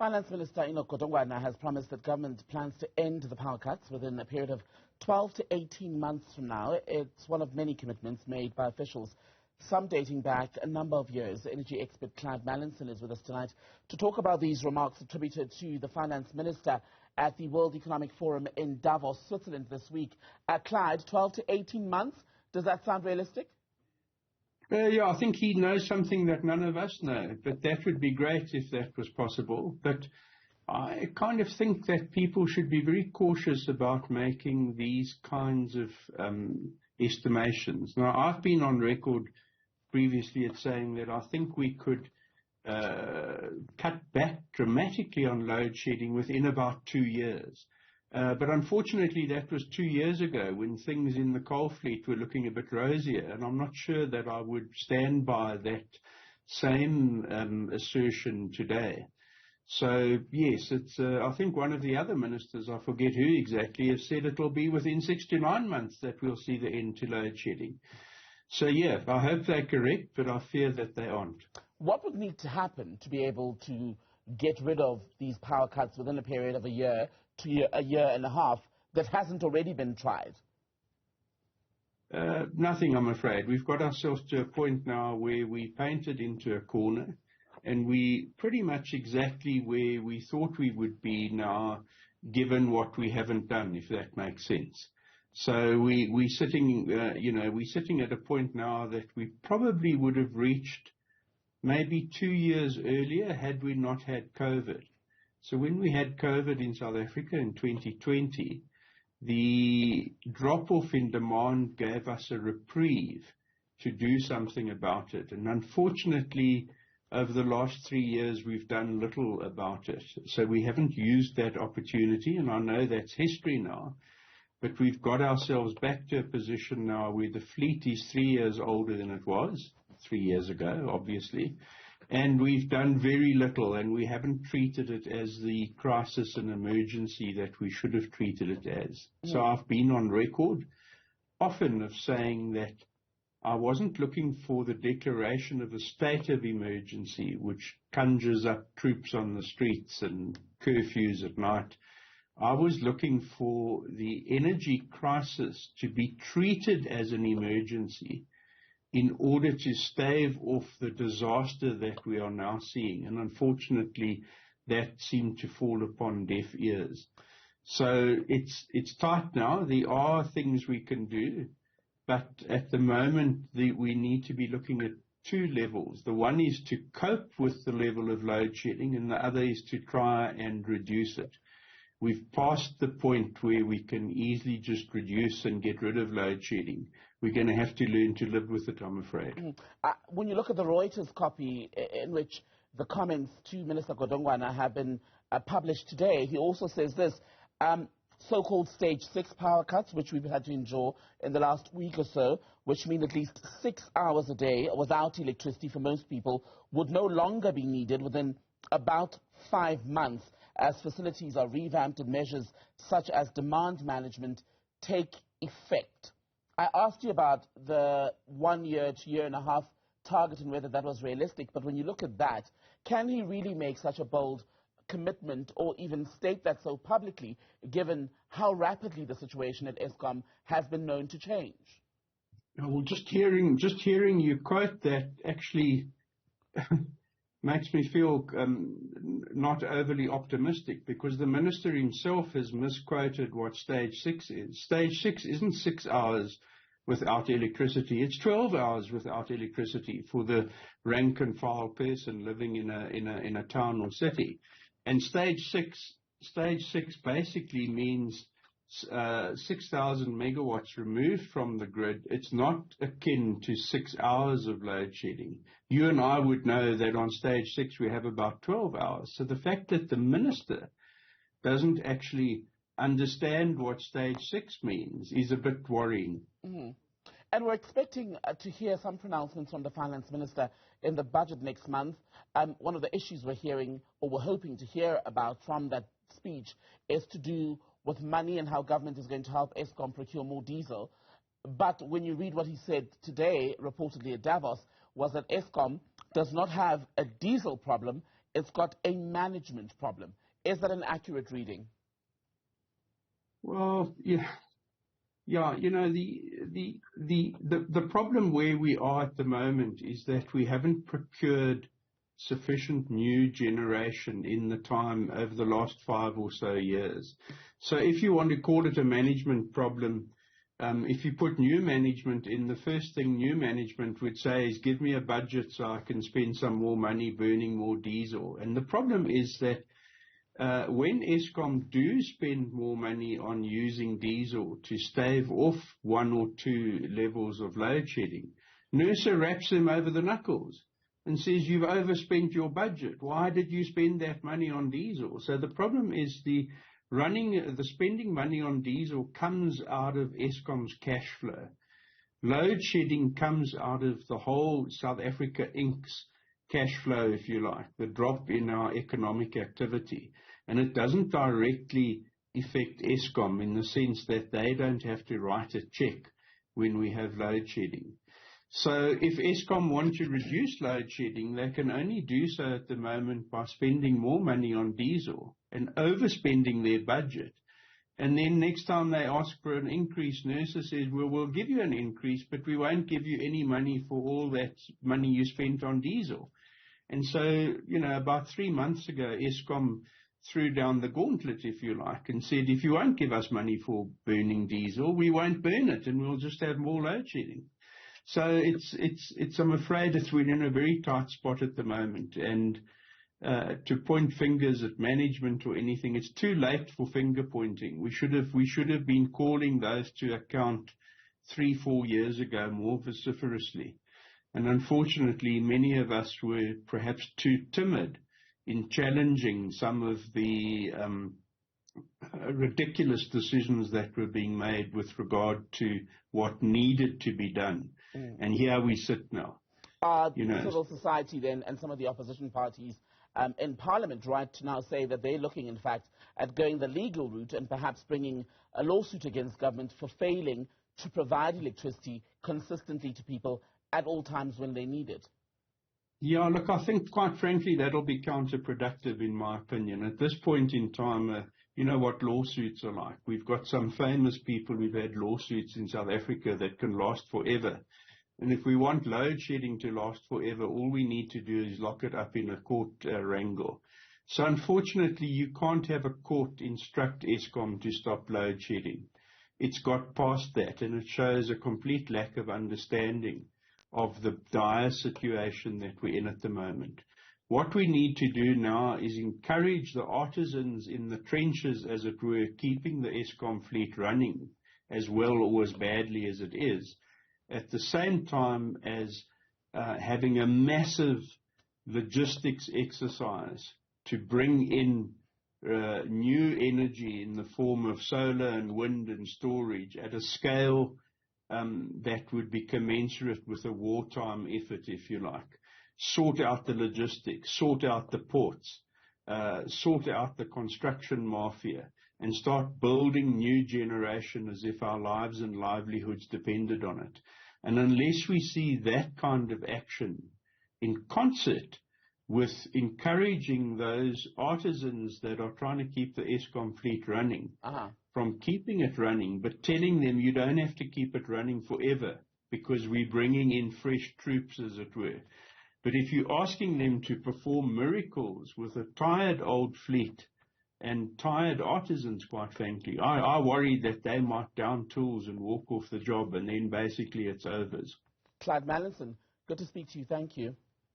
Finance Minister Enoch Godongwana has promised that government plans to end the power cuts within a period of 12 to 18 months from now. It's one of many commitments made by officials, some dating back a number of years. Energy expert Clyde Mallison is with us tonight to talk about these remarks attributed to the Finance Minister at the World Economic Forum in Davos, Switzerland this week. Clyde, 12 to 18 months, does that sound realistic? Yeah, I think he knows something that none of us know, but that would be great if that was possible. But I kind of think that people should be very cautious about making these kinds of estimations. Now, I've been on record previously at saying that I think we could cut back dramatically on load shedding within about 2 years. But unfortunately, that was 2 years ago when things in the coal fleet were looking a bit rosier, and I'm not sure that I would stand by that same assertion today. So, yes, it's. I think one of the other ministers, I forget who exactly, has said it will be within 6 to 9 months that we'll see the end to load shedding. So, yeah, I hope they're correct, but I fear that they aren't. What would need to happen to be able to get rid of these power cuts within a period of a year to a year and a half that hasn't already been tried? Nothing, I'm afraid. We've got ourselves to a point now where we painted into a corner, and we pretty much exactly where we thought we would be now, given what we haven't done, if that makes sense. So we're sitting, we're sitting at a point now that we probably would have reached maybe 2 years earlier had we not had COVID. So when we had COVID in South Africa in 2020, the drop-off in demand gave us a reprieve to do something about it. And unfortunately, over the last 3 years, we've done little about it. So we haven't used that opportunity, and I know that's history now. But we've got ourselves back to a position now where the fleet is 3 years older than it was 3 years ago, obviously. And we've done very little, and we haven't treated it as the crisis and emergency that we should have treated it as. So I've been on record often of saying that I wasn't looking for the declaration of a state of emergency, which conjures up troops on the streets and curfews at night. I was looking for the energy crisis to be treated as an emergency in order to stave off the disaster that we are now seeing. And unfortunately, that seemed to fall upon deaf ears. So it's tight now. There are things we can do, but at the moment, we need to be looking at two levels. The one is to cope with the level of load shedding, and the other is to try and reduce it. We've passed the point where we can easily just reduce and get rid of load shedding. We're going to have to learn to live with it, I'm afraid. When you look at the Reuters copy in which the comments to Minister Godongwana have been published today, he also says this, so-called stage 6 power cuts, which we've had to endure in the last week or so, which mean at least 6 hours a day without electricity for most people, would no longer be needed within about 5 months as facilities are revamped and measures such as demand management take effect. I asked you about the 1 year to year and a half target and whether that was realistic, but when you look at that, can he really make such a bold commitment or even state that so publicly, given how rapidly the situation at Eskom has been known to change? Well, just hearing you quote that actually makes me feel not overly optimistic, because the minister himself has misquoted what stage 6 is. Stage 6 isn't 6 hours without electricity. It's 12 hours without electricity for the rank and file person living in a town or city. And stage six basically means 6,000 megawatts removed from the grid. It's not akin to 6 hours of load shedding. You and I would know that on stage 6 we have about 12 hours. So the fact that the minister doesn't actually understand what stage 6 means is a bit worrying. And we're expecting to hear some pronouncements from the finance minister in the budget next month. One of the issues we're hearing, or we're hoping to hear about from that speech, is to do with money and how government is going to help Eskom procure more diesel. But when you read what he said today, reportedly at Davos, was that Eskom does not have a diesel problem, it's got a management problem. Is that an accurate reading? Well, yeah. You know, the problem where we are at the moment is that we haven't procured sufficient new generation in the time over the last 5 or so years. So if you want to call it a management problem, if you put new management in, the first thing new management would say is give me a budget so I can spend some more money burning more diesel. And the problem is that when Eskom do spend more money on using diesel to stave off 1 or 2 levels of load shedding, NERSA wraps them over the knuckles and says, you've overspent your budget. Why did you spend that money on diesel? So the problem is the spending money on diesel comes out of Eskom's cash flow. Load shedding comes out of the whole South Africa Inc.'s cash flow, if you like, the drop in our economic activity. And it doesn't directly affect Eskom in the sense that they don't have to write a check when we have load shedding. So if Eskom want to reduce load shedding, they can only do so at the moment by spending more money on diesel and overspending their budget. And then next time they ask for an increase, NERSA says, well, we'll give you an increase, but we won't give you any money for all that money you spent on diesel. And so, you know, about 3 months ago, Eskom threw down the gauntlet, if you like, and said, if you won't give us money for burning diesel, we won't burn it and we'll just have more load shedding. So I'm afraid we're in a very tight spot at the moment, and to point fingers at management or anything, it's too late for finger pointing. We should have been calling those to account 3-4 years ago more vociferously. And unfortunately, many of us were perhaps too timid in challenging some of the ridiculous decisions that were being made with regard to what needed to be done. And here we sit now. Civil society then and some of the opposition parties in Parliament right to now say that they're looking, in fact, at going the legal route and perhaps bringing a lawsuit against government for failing to provide electricity consistently to people at all times when they need it. Yeah, look, I think, quite frankly, that'll be counterproductive in my opinion. At this point in time, you know what lawsuits are like. We've got some famous people who've had lawsuits in South Africa that can last forever. And if we want load shedding to last forever, all we need to do is lock it up in a court wrangle. So unfortunately, you can't have a court instruct Eskom to stop load shedding. It's got past that, and it shows a complete lack of understanding of the dire situation that we're in at the moment. What we need to do now is encourage the artisans in the trenches, as it were, keeping the Eskom fleet running as well or as badly as it is, at the same time as having a massive logistics exercise to bring in new energy in the form of solar and wind and storage at a scale that would be commensurate with a wartime effort, if you like. Sort out the logistics, sort out the ports, sort out the construction mafia, and start building new generation as if our lives and livelihoods depended on it. And unless we see that kind of action in concert with encouraging those artisans that are trying to keep the Eskom fleet running from keeping it running, but telling them you don't have to keep it running forever because we're bringing in fresh troops, as it were. But if you're asking them to perform miracles with a tired old fleet and tired artisans, quite frankly, I worry that they might down tools and walk off the job, and then basically it's over. Clyde Mallison, good to speak to you. Thank you.